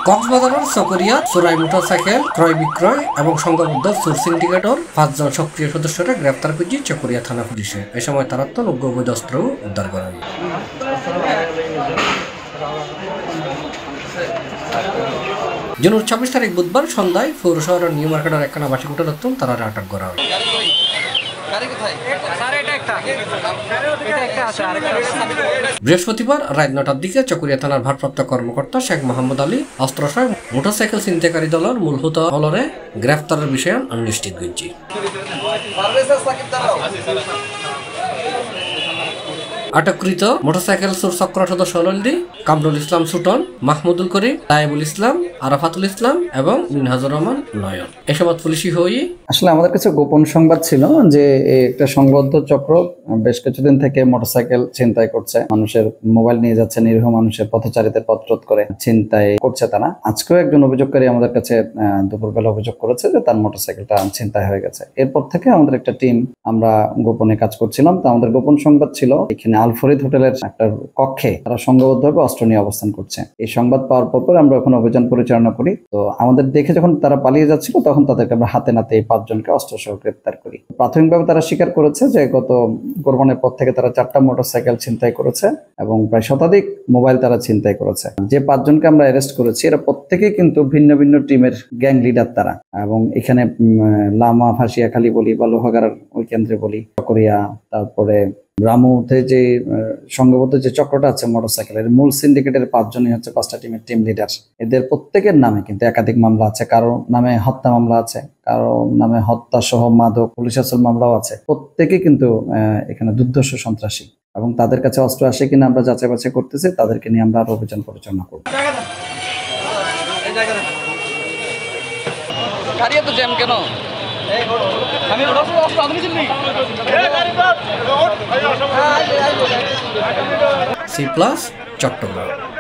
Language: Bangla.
কক্সবাজারের চকরিয়া চোরাই মোটরসাইকেল ক্রয় বিক্রয় এবং সংঘবদ্ধ চোর সিন্ডিকেটর 5 জন সক্রিয় সদস্যরা গ্রেপ্তার করেছে চকরিয়া থানা পুলিশে। এ সময় তারা অবৈধ অস্ত্রও উদ্ধার করেন। জুনের 26 তারিখ বুধবার সন্ধ্যায় পৌর শহরের নিউ মার্কেটের একখানা বাসিক হোটেল তারা আটক করা হয়। বৃহস্পতিবার রাত 9টার দিকে চকরিয়া থানার ভারপ্রাপ্ত কর্মকর্তা শেখ মোহাম্মদ আলী অস্ত্রসহ মোটরসাইকেল ছিনতাইকারী দলের মূল হলরে গ্রেফতারের বিষয়ে নিশ্চিত হয়েছে। আটককৃত মোটরসাইকেল চোর চক্র সদস্য হলদি কামরুল ইসলাম সুটন, মাহমুদুল করিম, তাইবুল ইসলাম, আরাফাতুল ইসলাম এবং মিনহাজুর রহমান নয়ন। এ সময় পুলিশি হয়ে আসলে আমাদের কাছে গোপন সংবাদ ছিল যে একটা সংবদ্ধ চক্র বেশ কিছুদিন থেকে মোটরসাইকেল ছিনতাই করছে, মানুষের মোবাইল নিয়ে যাচ্ছে, নিরীহ মানুষের পথচারীদের পথরোধ করে ছিনতাই করছে তারা। আজকেও একজন অভিযোগকারী আমাদের কাছে দুপুরবেলা অভিযোগ করেছে যে তার মোটরসাইকেলটা ছিনতাই হয়ে গেছে। এরপর থেকে আমাদের একটা টিম আমরা গোপনে কাজ করছিলাম। তো আমাদের গোপন সংবাদ ছিল এখানে আল ফরিদ হোটেলের একটা কক্ষে তারা সংঘবদ্ধভাবে অস্ত্র নিয়ে অবস্থান করছে। এই সংবাদ পাওয়ার পর আমরা ওখানে অভিযান পরিচালনা করি। তো আমাদের দেখে যখন তারা পালিয়ে যাচ্ছিল তখন তাদেরকে আমরা হাতে নাতে এই 5 জনকে অস্ত্র সহ গ্রেপ্তার করি। প্রাথমিকভাবে তারা স্বীকার করেছে যে গত কোরবানির পর থেকে তারা 4টা মোটরসাইকেল ছিনতাই করেছে এবং প্রায় শতাধিক মোবাইল তারা ছিনতাই করেছে। যে 5 জনকে আমরা অ্যারেস্ট করেছি এরা প্রত্যেকেই কিন্তু ভিন্ন ভিন্ন টিমের গ্যাং লিডার তারা, এবং এখানে লামা, ফাঁসিয়াখালী বলি বা লোহাগাড়ার ওই কেন্দ্রে বলি, চকরিয়া, তারপরে রামুতে যে সংঘবদ্ধ যে চক্রটা আছে মোটরসাইকেলের মূল সিন্ডিকেটের 5 জনই হচ্ছে 5টা টিমের টিম লিডার। এদের প্রত্যেকের নামে কিন্তু একাধিক মামলা আছে, কারো নামে হত্যা মামলা আছে, কারো নামে হত্যা সহ মাদক পুলিশ আসল মামলাও আছে। প্রত্যেকেই কিন্তু এখানে দুর্ধর্ষ সন্ত্রাসী এবং তাদের কাছে অস্ত্র আসে কিনা আমরা যাচাই বাছাই করতেছি। তাদেরকে নিয়ে আমরা অভিযান পরিচালনা করব। C+ চট্টগ্রাম।